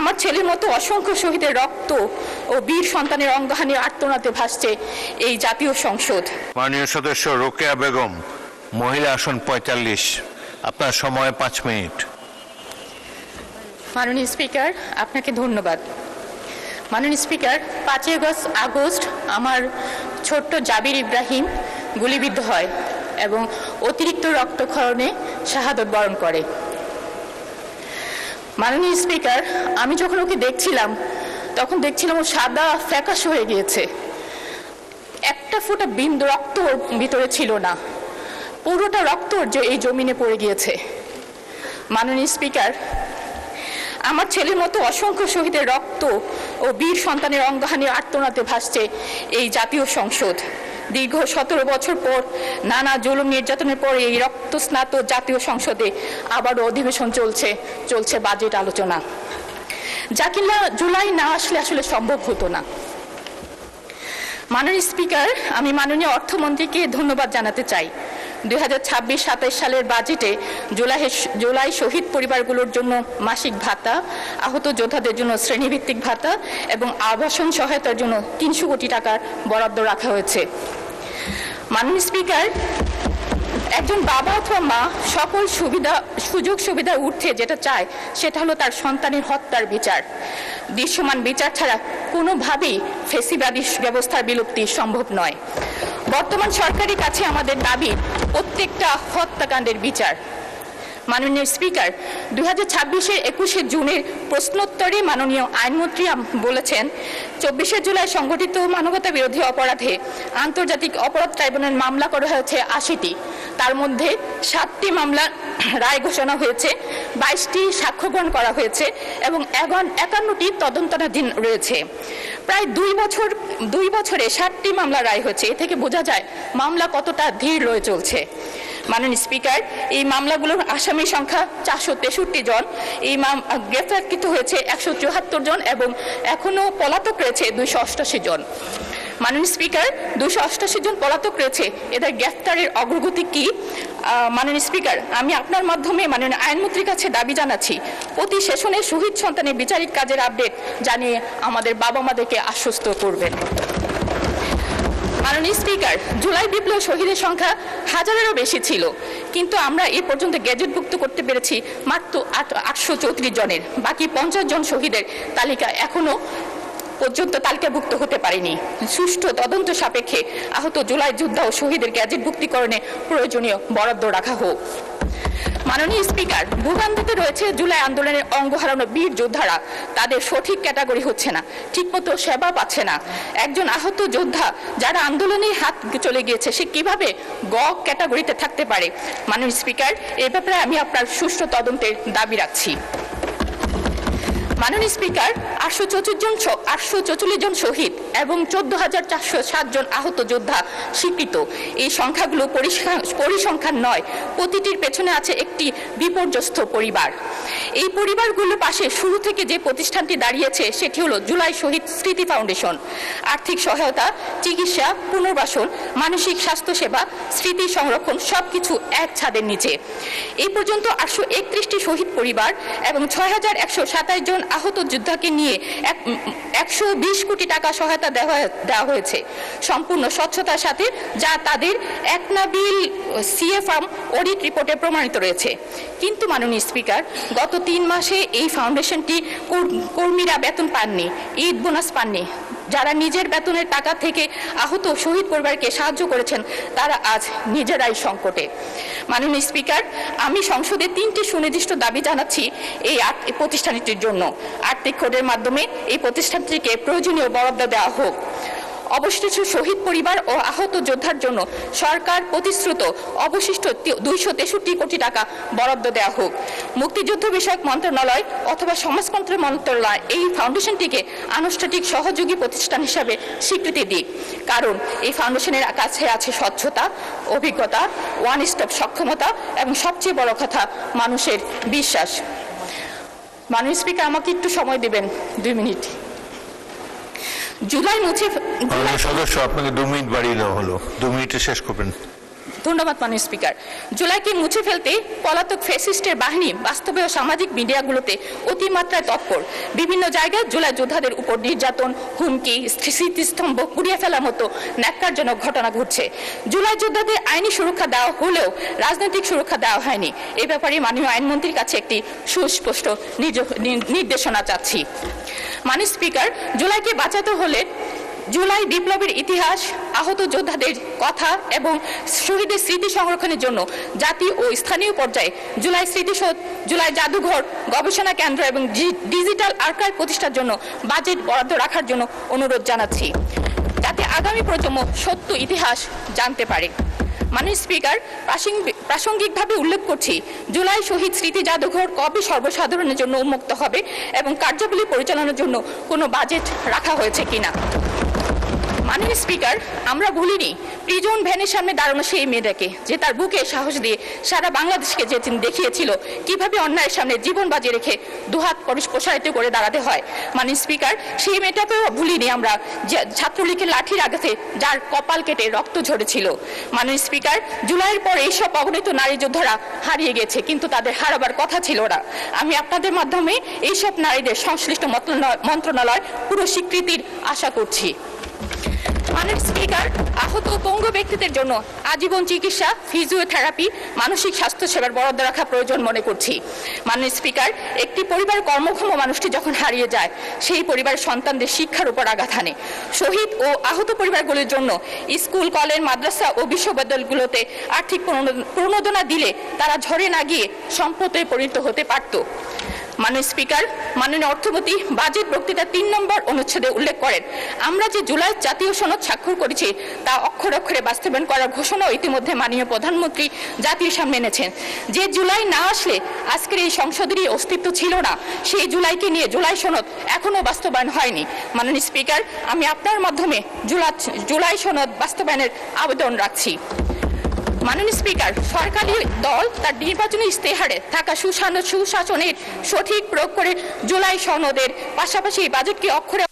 আমার ছেলের মতো অসংখ্য শহীদের রক্ত ও বীর সন্তানের অঙ্গহানি আর্তনাদে ভাসছে এই জাতীয় সংসদ। মাননীয় সদস্য রোকেয়া বেগম, মহিলা আসন ৪৫, আপনার সময় ৫ মিনিট। মাননীয় স্পিকার, আপনাকে ধন্যবাদ। মাননীয় স্পিকার, ৫ই আগস্ট আমার ছোট্ট জাবির ইব্রাহিম গুলিবিদ্ধ হয় এবং অতিরিক্ত রক্তক্ষরণে শাহাদত বরণ করে। মাননীয় স্পিকার, আমি যখন ওকে দেখছিলাম তখন দেখছিলাম ও সাদা ফ্যাকাশ হয়ে গিয়েছে, একটা ফোঁটা বিন্দু রক্ত ওর ভিতরে ছিল না, পুরোটা রক্ত যে এই জমিনে পড়ে গিয়েছে। মাননীয় স্পিকার, আমার ছেলের মতো অসংখ্য শহীদের রক্ত ও বীর সন্তানের অঙ্গহানি আর্তনাদে ভাসছে এই জাতীয় সংসদ। দীর্ঘ ১৭ বছর পর নানা জুলুম নির্যাতনের পর এই রক্তস্নাত জাতীয় সংসদে আবারও অধিবেশন চলছে বাজেট আলোচনা, যা কিনা জুলাই না আসলে সম্ভব হতো না। মাননীয় স্পিকার, আমি মাননীয় অর্থমন্ত্রীকে ধন্যবাদ জানাতে চাই। ২০২৬-২৭ সালের বাজেটে জুলাই শহীদ পরিবারগুলোর জন্য মাসিক ভাতা, আহত যোদ্ধাদের জন্য শ্রেণীভিত্তিক ভাতা এবং আবাসন সহায়তার জন্য ৩০০ কোটি টাকার বরাদ্দ রাখা হয়েছে। মাননীয় স্পিকার, একজন বাবা অথবা মা সকল সুযোগ সুবিধার ঊর্ধ্বে যেটা চায় সেটা হলো তার সন্তানের হত্যার বিচার। দৃশ্যমান বিচার ছাড়া কোনোভাবেই ফেসিবাদী ব্যবস্থার বিলুপ্তি সম্ভব নয়। বর্তমান সরকারের কাছে আমাদের দাবি প্রত্যেকটা হত্যাকাণ্ডের বিচার। মাননীয় স্পিকার, ২০২৬-এর ২১শে জুনের প্রশ্নোত্তরে মাননীয় আইনমন্ত্রী বলেছেন, ২৪শে জুলাই সংগঠিত মানবতা বিরোধী অপরাধে আন্তর্জাতিক অপরাধ ট্রাইব্যুনাল মামলা করা হয়েছে ৮০টি, তার মধ্যে ৭টি মামলা রায় ঘোষণা হয়েছে, ২২টি সাক্ষ্য গ্রহণ করা হয়েছে এবং ৫১টি তদন্তাধীন রয়েছে। প্রায় ২ বছরে ৭টি মামলা রায় হয়েছে। এ থেকে বোঝা যায় মামলা কতটা ধীর রয়ে চলছে। মাননীয় স্পিকার, এই মামলাগুলোর আসামি সংখ্যা ৪৬৩ জন, এই গ্রেফতারকৃত হয়েছে ১৭৪ জন এবং এখনও পলাতক রয়েছে ২৮৮ জন। মাননীয় স্পিকার, ২৮৮ জন পলাতক রয়েছে, এদের গ্রেফতারের অগ্রগতি কি? মাননীয় স্পিকার, আমি আপনার মাধ্যমে মাননীয় আইনমন্ত্রীর কাছে দাবি জানাচ্ছি, প্রতি সেশনে শহীদ সন্তানের বিচারিক কাজের আপডেট জানিয়ে আমাদের বাবা মাদেরকে আশ্বস্ত করবেন। মাননীয় স্পিকার, জুলাই বিপ্লব শহীদের সংখ্যা হাজারেরও বেশি ছিল, কিন্তু আমরা এ পর্যন্ত গেজেটভুক্ত করতে পেরেছি মাত্র ৮৩৪ জনের। বাকি ৫০ জন শহীদের তালিকা এখনো পর্যন্ত তালিকাভুক্ত হতে পারেনি। সুষ্ঠু তদন্ত সাপেক্ষে আহত জুলাই যোদ্ধা ও শহীদের গেজেটভুক্তিকরণে প্রয়োজনীয় বরাদ্দ রাখা হোক। মাননীয় স্পিকার, ভোগান্তিতে রয়েছে জুলাই আন্দোলনের অঙ্গ হারানো বীর যোদ্ধারা, তাদের সঠিক ক্যাটাগরি হচ্ছে না, ঠিকমতো সেবা পাচ্ছে না। একজন আহত যোদ্ধা যারা আন্দোলনে হাত চলে গিয়েছে, সে কিভাবে গ ক্যাটাগরিতে থাকতে পারে? মাননীয় স্পিকার, এ ব্যাপারে আমি আপনার সুষ্ঠু তদন্তের দাবি রাখছি। মাননীয় স্পিকার, ৮৪৪ জন শহীদ এবং ১৪,৪০৭ জন আহত যোদ্ধা স্বীকৃত। এই সংখ্যাগুলো পরিসংখ্যান নয়, প্রতিটির পেছনে আছে একটি বিপর্যস্ত পরিবার। এই পরিবারগুলোর পাশে শুরু থেকে যে প্রতিষ্ঠানটি দাঁড়িয়েছে সেটি হলো জুলাই শহীদ স্মৃতি ফাউন্ডেশন। আর্থিক সহায়তা, চিকিৎসা, পুনর্বাসন, মানসিক স্বাস্থ্যসেবা, স্মৃতি সংরক্ষণ সবকিছু এক ছাদের নিচে। এই পর্যন্ত ৮৩১টি শহীদ পরিবার এবং ৬,১২৭ জন আহত যোদ্ধাকে নিয়ে ১২০ কোটি টাকা সহায়তা দেওয়া হয়েছে সম্পূর্ণ স্বচ্ছতার সাথে, যা তাদের একনাবিল সিএ ফার্ম অডিট রিপোর্টে প্রমাণিত রয়েছে। কিন্তু মাননীয় স্পিকার, গত ৩ মাসে এই ফাউন্ডেশনটি কর্মীরা বেতন পাননি, ঈদ বোনাস পাননি। যারা নিজের বেতনের টাকা থেকে আহত শহীদ পরিবারকে সাহায্য করেছেন তারা আজ নিজেরাই সংকটে। মাননীয় স্পিকার, আমি সংসদে ৩টি সুনির্দিষ্ট দাবি জানাচ্ছি এই প্রতিষ্ঠানটির জন্য। আর্থিক কোডের মাধ্যমে এই প্রতিষ্ঠানটিকে প্রয়োজনীয় বরাদ্দ দেওয়া হোক। অবশিষ্ট শহীদ পরিবার ও আহত যোদ্ধার জন্য সরকার প্রতিশ্রুত অবশিষ্ট ২৬৩ কোটি টাকা বরাদ্দ দেওয়া হোক। মুক্তিযুদ্ধ বিষয়ক মন্ত্রণালয় অথবা সমাজতন্ত্র মন্ত্রণালয় এই ফাউন্ডেশনটিকে আনুষ্ঠানিক সহযোগী প্রতিষ্ঠান হিসাবে স্বীকৃতি দিক, কারণ এই ফাউন্ডেশনের কাছে আছে স্বচ্ছতা, অভিজ্ঞতা, ওয়ান স্টপ সক্ষমতা এবং সবচেয়ে বড় কথা মানুষের বিশ্বাস। মাননীয় স্পিকার, আমাকে একটু সময় দেবেন 2 মিনিট। জুলাই মুছে সদস্য, আপনাকে 2 মিনিট বাড়িয়ে দেওয়া হলো, 2 মিনিটে শেষ করবেন। ধন্যবাদ মাননীয় স্পিকার। জুলাইকে মুছে ফেলতে পলাতক ফ্যাসিস্টের বাহিনী বাস্তবে ও সামাজিক মিডিয়াগুলোতে অতিমাত্রায় তৎপর। বিভিন্ন জায়গায় জুলাই যোদ্ধাদের উপর নির্যাতন, হুমকি, স্মৃতিস্তম্ভ পুড়িয়ে ফেলার মতো ন্যাক্কারজনক ঘটনা ঘটছে। জুলাই যোদ্ধাদের আইনি সুরক্ষা দেওয়া হলেও রাজনৈতিক সুরক্ষা দেওয়া হয়নি। এ ব্যাপারে মাননীয় আইনমন্ত্রীর কাছে একটি সুস্পষ্ট নির্দেশনা চাচ্ছি। মাননীয় স্পিকার, জুলাইকে বাঁচাতে হলে জুলাই বিপ্লবের ইতিহাস, আহত যোদ্ধাদের কথা এবং শহীদের স্মৃতি সংরক্ষণের জন্য জাতীয় ও স্থানীয় পর্যায়ে জুলাই স্মৃতিসৌধ, জুলাই জাদুঘর, গবেষণা কেন্দ্র এবং ডিজিটাল আর্কাইভ প্রতিষ্ঠার জন্য বাজেট বরাদ্দ রাখার জন্য অনুরোধ জানাচ্ছি, যাতে আগামী প্রজন্ম সত্য ইতিহাস জানতে পারে। মাননীয় স্পিকার, প্রাসঙ্গিকভাবে উল্লেখ করছি, জুলাই শহীদ স্মৃতি জাদুঘর কবে সর্বসাধারণের জন্য উন্মুক্ত হবে এবং কার্যাবলী পরিচালনার জন্য কোনো বাজেট রাখা হয়েছে কিনা। মাননীয় স্পিকার, আমরা ভুলিনি প্রিজন ভ্যানের সামনে দাঁড়ানো সেই মেয়েটাকে, যে তার বুকে সাহস দিয়ে সারা বাংলাদেশকে যে দেখিয়েছিল কিভাবে অন্যায়ের সামনে জীবন বাজি রেখে দুহাত প্রসারিত করে দাঁড়াতে হয়। মাননীয় স্পিকার, সেই মেয়েটাকেও ভুলিনি আমরা, যে ছাত্রলীগের লাঠির আঘাতে যার কপাল কেটে রক্ত ঝরেছিল। মাননীয় স্পিকার, জুলাইয়ের পর এইসব অগণিত নারী যোদ্ধারা হারিয়ে গেছে, কিন্তু তাদের হারাবার কথা ছিল না। আমি আপনাদের মাধ্যমে এইসব নারীদের সংশ্লিষ্ট মন্ত্রণালয় পুরো স্বীকৃতির আশা করছি। মাননীয় স্পিকার, আহত পঙ্গু ব্যক্তিদের জন্য আজীবন চিকিৎসা, ফিজিওথেরাপি, মানসিক স্বাস্থ্য সেবার বরাদ্দ রাখা প্রয়োজন মনে করছি। মাননীয় স্পিকার, একটি পরিবার কর্মক্ষম মানুষটি যখন হারিয়ে যায়, সেই পরিবারের সন্তানদের শিক্ষার উপর আঘাত হানে। শহীদ ও আহত পরিবারগুলির জন্য স্কুল, কলেজ, মাদ্রাসা ও বিশ্ববিদ্যালয়গুলোতে আর্থিক প্রণোদনা দিলে তারা ঝরে না গিয়ে সম্পদে পরিণত হতে পারত। মাননীয় স্পিকার, মাননীয় অর্থমন্ত্রী বাজেট বক্তৃতার ৩ নম্বর অনুচ্ছেদে উল্লেখ করেন, আমরা যে জুলাই জাতীয় সনদ স্বাক্ষর করেছি তা অক্ষরে অক্ষরে বাস্তবায়ন করার ঘোষণাও ইতিমধ্যে মাননীয় প্রধানমন্ত্রী জাতির সামনে এনেছেন। যে জুলাই না আসলে আজকের এই সংসদেরই অস্তিত্ব ছিল না, সেই জুলাইকে নিয়ে জুলাই সনদ এখনো বাস্তবায়ন হয়নি। মাননীয় স্পিকার, আমি আপনার মাধ্যমে জুলাই সনদ বাস্তবায়নের আবেদন রাখছি। মাননীয় স্পিকার, সরকারি দল তার নির্বাচনী ইশতেহারে থাকা সুশাসনের সঠিক প্রয়োগ করে জুলাই সনদের পাশাপাশি বাজেটকে অক্ষরে